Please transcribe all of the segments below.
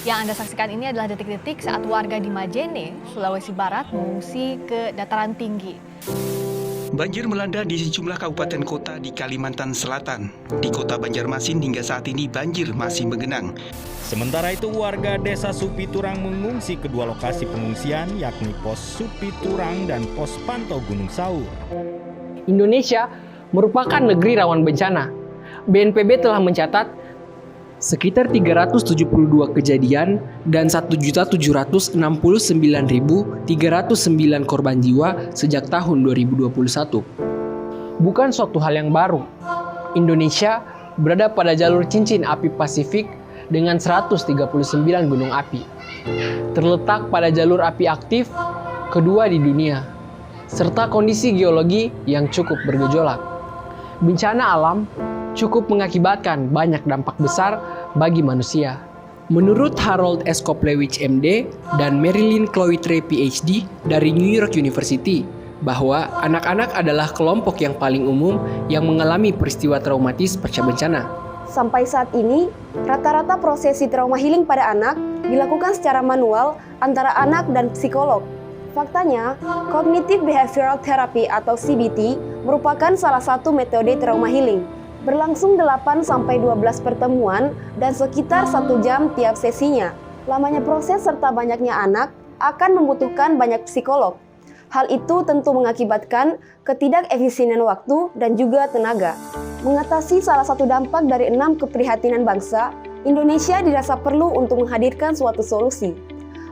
Yang Anda saksikan ini adalah detik-detik saat warga di Majene, Sulawesi Barat mengungsi ke dataran tinggi. Banjir melanda di sejumlah kabupaten kota di Kalimantan Selatan. Di kota Banjarmasin hingga saat ini banjir masih menggenang. Sementara itu warga desa Supiturang mengungsi kedua lokasi pengungsian yakni pos Supiturang dan pos pantau Gunung Saur. Indonesia merupakan negeri rawan bencana. BNPB telah mencatat sekitar 372 kejadian dan 1.769.309 korban jiwa sejak tahun 2021. Bukan suatu hal yang baru. Indonesia berada pada jalur cincin api Pasifik dengan 139 gunung api. Terletak pada jalur api aktif kedua di dunia, serta kondisi geologi yang cukup bergejolak. Bencana alam cukup mengakibatkan banyak dampak besar bagi manusia. Menurut Harold S. Koplewicz MD dan Marilyn Cloitre PhD dari New York University, bahwa anak-anak adalah kelompok yang paling umum yang mengalami peristiwa traumatis pasca bencana. Sampai saat ini, rata-rata prosesi trauma healing pada anak dilakukan secara manual antara anak dan psikolog. Faktanya, Cognitive Behavioral Therapy atau CBT merupakan salah satu metode trauma healing. Berlangsung 8-12 pertemuan dan sekitar 1 jam tiap sesinya. Lamanya proses serta banyaknya anak akan membutuhkan banyak psikolog. Hal itu tentu mengakibatkan ketidakefisienan waktu dan juga tenaga. Mengatasi salah satu dampak dari 6 keprihatinan bangsa, Indonesia dirasa perlu untuk menghadirkan suatu solusi.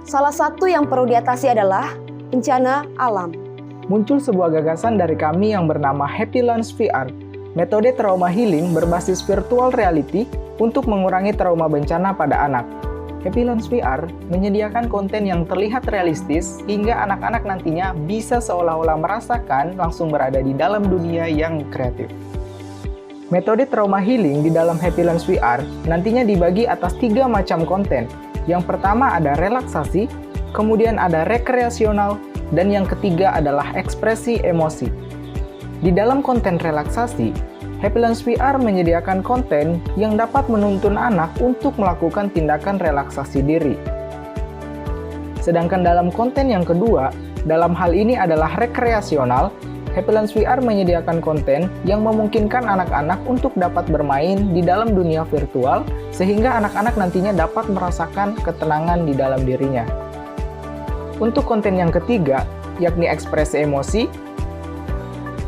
Salah satu yang perlu diatasi adalah bencana alam. Muncul sebuah gagasan dari kami yang bernama Happy Lunch VR, metode trauma healing berbasis virtual reality untuk mengurangi trauma bencana pada anak. Happy Lunch VR menyediakan konten yang terlihat realistis hingga anak-anak nantinya bisa seolah-olah merasakan langsung berada di dalam dunia yang kreatif. Metode trauma healing di dalam Happy Lunch VR nantinya dibagi atas 3 macam konten. Yang pertama ada relaksasi, kemudian ada rekreasional, dan yang ketiga adalah ekspresi emosi. Di dalam konten relaksasi, Happy Lunch VR menyediakan konten yang dapat menuntun anak untuk melakukan tindakan relaksasi diri. Sedangkan dalam konten yang kedua, dalam hal ini adalah rekreasional, Happy Lunch VR menyediakan konten yang memungkinkan anak-anak untuk dapat bermain di dalam dunia virtual sehingga anak-anak nantinya dapat merasakan ketenangan di dalam dirinya. Untuk konten yang ketiga, yakni ekspresi emosi,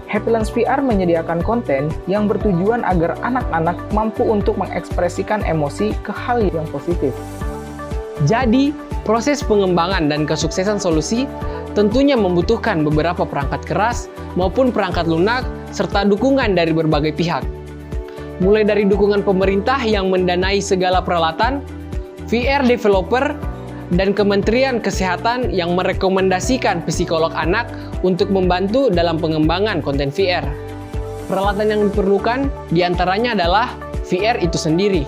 Happy Lunch VR menyediakan konten yang bertujuan agar anak-anak mampu untuk mengekspresikan emosi ke hal yang positif. Jadi, proses pengembangan dan kesuksesan solusi tentunya membutuhkan beberapa perangkat keras maupun perangkat lunak serta dukungan dari berbagai pihak. Mulai dari dukungan pemerintah yang mendanai segala peralatan, VR developer, dan Kementerian Kesehatan yang merekomendasikan psikolog anak untuk membantu dalam pengembangan konten VR. Peralatan yang diperlukan diantaranya adalah VR itu sendiri.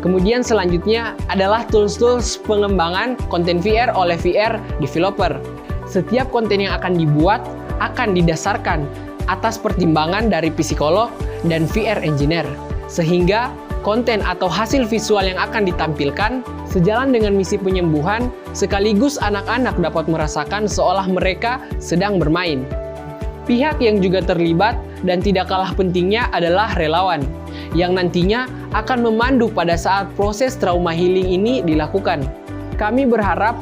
Kemudian selanjutnya adalah tools-tools pengembangan konten VR oleh VR developer. Setiap konten yang akan dibuat akan didasarkan atas pertimbangan dari psikolog dan VR engineer, sehingga konten atau hasil visual yang akan ditampilkan sejalan dengan misi penyembuhan, sekaligus anak-anak dapat merasakan seolah mereka sedang bermain. Pihak yang juga terlibat dan tidak kalah pentingnya adalah relawan, yang nantinya akan memandu pada saat proses trauma healing ini dilakukan. Kami berharap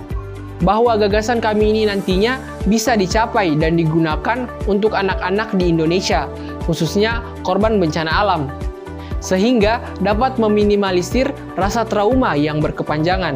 bahwa gagasan kami ini nantinya bisa dicapai dan digunakan untuk anak-anak di Indonesia, khususnya korban bencana alam, sehingga dapat meminimalisir rasa trauma yang berkepanjangan.